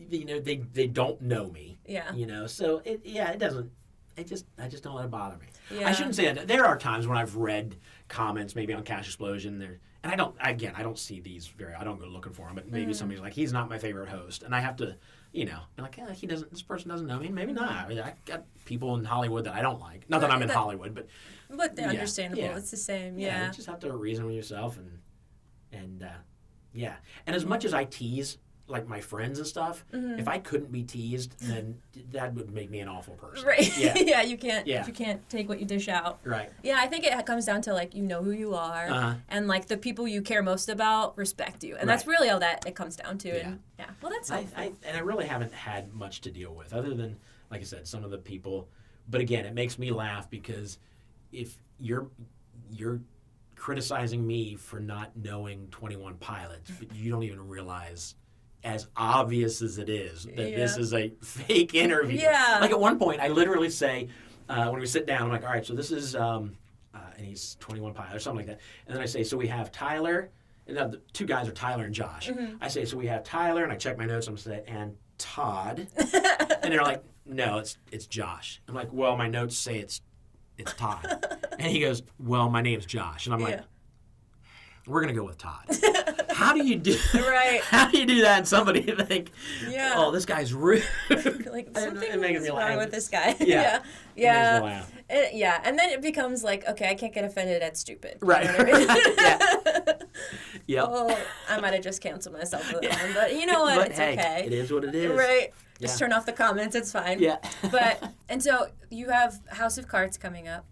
they don't know me. Yeah. So it doesn't, I just don't let it bother me. Yeah. I shouldn't say that. There are times when I've read comments maybe on Cash Explosion there, and I don't see these I don't go looking for them, but maybe somebody's like, he's not my favorite host, and I have to, be like, this person doesn't know me, maybe not. I mean, I got people in Hollywood that I don't like. Not that I'm in Hollywood, but they're understandable. Yeah. It's the same. Yeah. You just have to reason with yourself and as much as I tease like my friends and stuff, if I couldn't be teased, then that would make me an awful person. Right. Yeah. You can't. Yeah. You can't take what you dish out. Right. Yeah, I think it comes down to like you know who you are, and like the people you care most about respect you, and that's really all that it comes down to. Yeah. And well, that's helpful. I really haven't had much to deal with other than, like I said, some of the people. But again, it makes me laugh because if you're criticizing me for not knowing 21 Pilots, but you don't even realize, as obvious as it is, that this is a fake interview. Yeah. Like at one point, I literally say, when we sit down, I'm like, all right, so this is, and he's 21 Pilots or something like that. And then I say, so we have Tyler, and the two guys are Tyler and Josh. I say, so we have Tyler, and I check my notes, I'm saying, and Todd. And they're like, no, it's Josh. I'm like, well, my notes say it's Todd. And he goes, well, my name's Josh. And I'm like, we're going to go with Todd. How do you do How do you do that and somebody think, oh, this guy's rude? Like something's wrong with this guy. Yeah. Yeah. It makes me laugh. And then it becomes like, okay, I can't get offended at stupid. Right. You know what I mean? Yep. Well, I might have just canceled myself for that one, but you know what? It's okay. It is what it is. Right. Just turn off the comments. It's fine. Yeah. And so you have House of Cards coming up.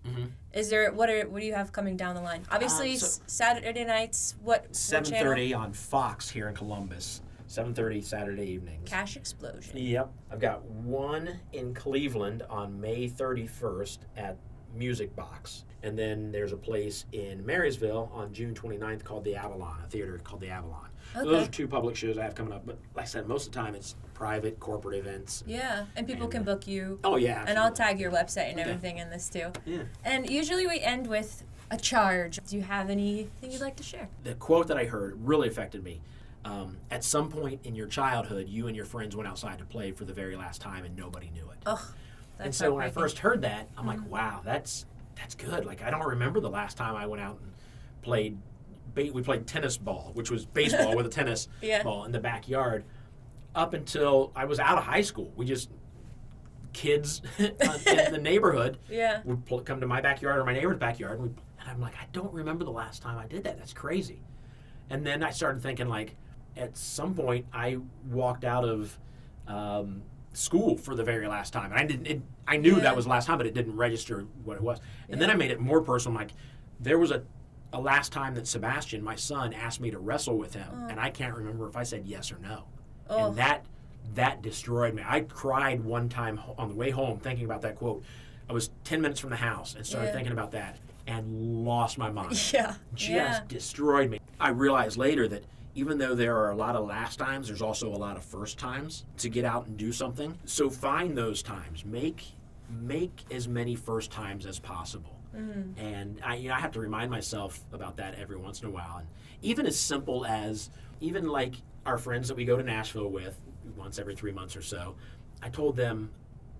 Is there what do you have coming down the line? Obviously, Saturday nights. What 7:30 on Fox here in Columbus. 7:30 Saturday evenings. Cash Explosion. Yep. I've got one in Cleveland on May 31st at Music Box. And then there's a place in Marysville on June 29th called the Avalon, a theater called the Avalon. Okay. So those are two public shows I have coming up. But like I said, most of the time it's private, corporate events. Yeah, and people can book you. Oh, yeah. And I'll tag your website and everything in this too. Yeah. And usually we end with a charge. Do you have anything you'd like to share? The quote that I heard really affected me. At some point in your childhood, you and your friends went outside to play for the very last time and nobody knew it. Oh, that's and so when I first heard that, I'm like, wow, that's good. Like, I don't remember the last time I went out and played. We played tennis ball, which was baseball with a tennis ball in the backyard. Up until I was out of high school, kids in the neighborhood would come to my backyard or my neighbor's backyard, and I'm like, I don't remember the last time I did that. That's crazy. And then I started thinking, like, at some point I walked out of school for the very last time. And I knew that was the last time, but it didn't register what it was. And then I made it more personal. Like, there was a last time that Sebastian, my son, asked me to wrestle with him, and I can't remember if I said yes or no. And that that destroyed me. I cried one time on the way home thinking about that quote. I was 10 minutes from the house and started thinking about that and lost my mind. Yeah. Just destroyed me. I realized later that even though there are a lot of last times, there's also a lot of first times to get out and do something. So find those times. Make as many first times as possible. And I have to remind myself about that every once in a while. And even as simple as, even like our friends that we go to Nashville with once every 3 months or so, I told them,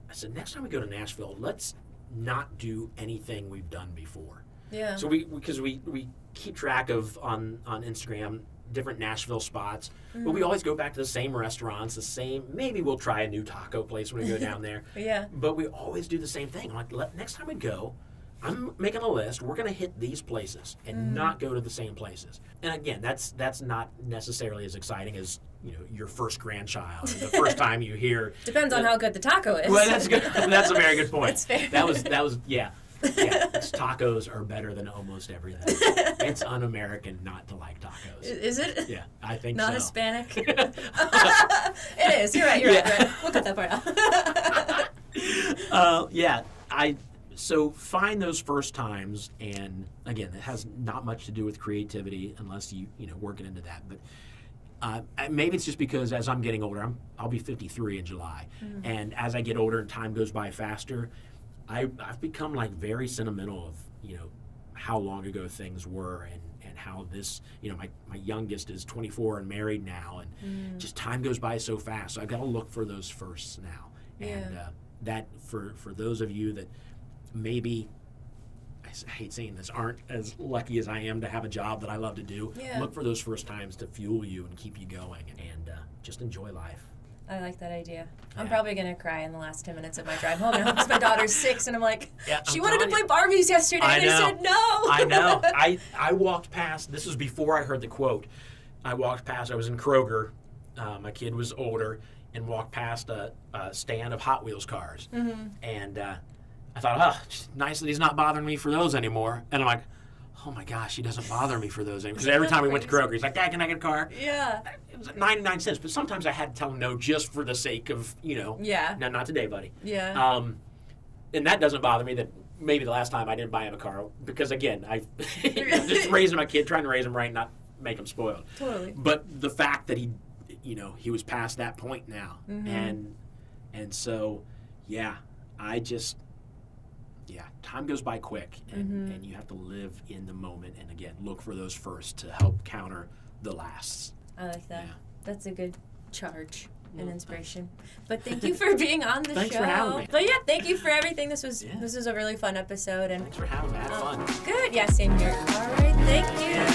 I said, next time we go to Nashville, let's not do anything we've done before. Yeah. So because we keep track of on Instagram different Nashville spots, but we always go back to the same restaurants, maybe we'll try a new taco place when we go down there. Yeah. But we always do the same thing. I'm like, next time we go, I'm making a list. We're going to hit these places and not go to the same places. And again, that's not necessarily as exciting as your first grandchild, or the first time you hear. Depends on how good the taco is. Well, that's good. That's a very good point. That's fair. That was yeah. Tacos are better than almost everything. It's un-American not to like tacos. Is it? Yeah, I think Not so. Hispanic? It is. You're right. Right. We'll cut that part out. So find those first times, and again, it has not much to do with creativity unless you work it into that. But maybe it's just because as I'm getting older, I'll be 53 in July, and as I get older and time goes by faster, I've become like very sentimental of how long ago things were, and how this my youngest is 24 and married now, and just time goes by so fast. So I've got to look for those firsts now, and that for those of you that maybe, I hate saying this, aren't as lucky as I am to have a job that I love to do. Look for those first times to fuel you and keep you going, and just enjoy life. I like that idea. I'm probably going to cry in the last 10 minutes of my drive home now because my daughter's 6, and I'm like, she wanted to play Barbies yesterday, and I said no. I know. I walked past, this was before I heard the quote, I walked past, I was in Kroger, my kid was older, and walked past a stand of Hot Wheels cars. And I thought, nice that he's not bothering me for those anymore. And I'm like, oh my gosh, he doesn't bother me for those anymore. Because every time we went to Kroger, he's like, Dad, can I get a car? Yeah. It was 99 cents, but sometimes I had to tell him no just for the sake of, Yeah. no, not today, buddy. Yeah. And that doesn't bother me that maybe the last time I didn't buy him a car, because again, I'm just raising my kid, trying to raise him right, not make him spoiled. Totally. But the fact that he was past that point now. And so, time goes by quick, and you have to live in the moment, and again, look for those first to help counter the lasts. I like that. Yeah. That's a good charge and inspiration. But thank you for being on the show. Thanks for having me. But thank you for everything. This was a really fun episode. And Thanks for having me. I had fun. Good. Yeah, same here. All right. Thank you.